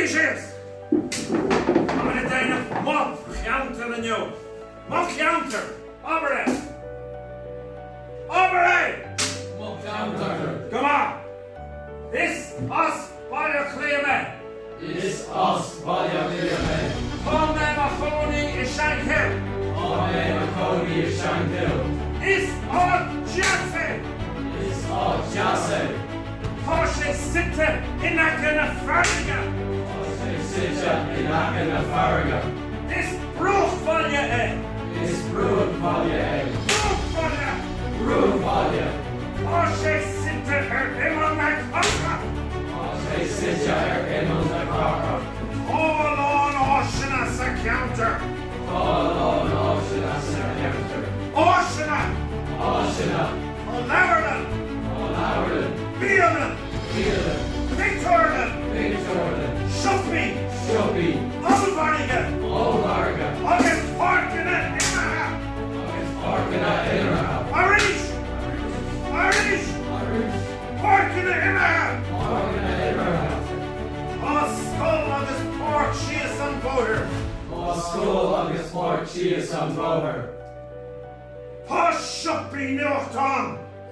Species! I'm in a day of mock Cheantar and you. Mock Cheantar! Oberate! Oberate! Mock Cheantar! Come on! This us by your claim. Is us by your claim. Come Mahoney is Shankhill. Mahoney is Shankhill. Is all Jassy. Is all Jassy. Porsche Sitte in a Farriga. Porsche Sitte in a Farriga. This brook for you, This brook for you, Brook for you. Brook for you. Porsche Sitte Emon Macocca. Porsche Sitte Emon Macocca. All on Ocean as a counter. All on Ocean as a counter. Ocean. Ocean. O'Laverton. O'Laverton. Bearden. Bearden. Victorden. Victorden. Shuppy. Shuppy. Olvarga. Olvarga. August Parkina Innaha. August Parkina Innaha. Arish. Arish. Parkina Innaha. Parkina Innaha. Skull August Park she is some voter. Skull August Park she is some voter. Shuppy Newton.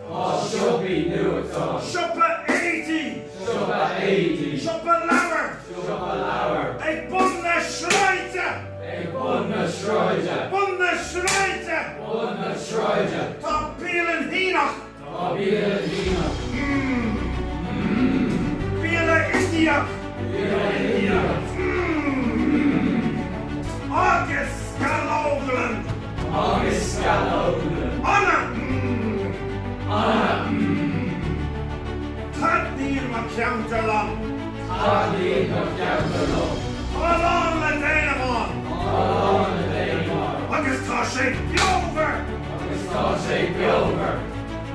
Shuppy Newton. Shuppa 80. Shuppa 80. Shuppa Lauer. Shuppa Lauer. A Bunna Schreiter. A Bunna Schreiter. Bunna Schreiter. Bunna Schreiter. Top Beelen Henoch. Top Beelen Henoch. Beela India. Beela India. August Scalogland. August Scalogland. Anna. Anna. Tadnil McCounterlong. Tadnil McCounterlong. All on the Danamon. All on the Danamon. August Toshe Bjover. August Toshe Bjover.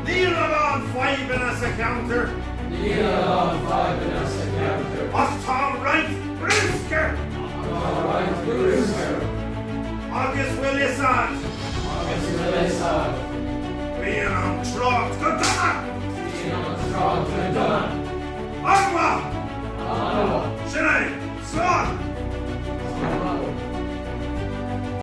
Neil on 5 in as a counter. Neil on 5 in as a counter. Tom Wright Brewsker. Tom Wright Brewsker. August Willisat. August Willisat.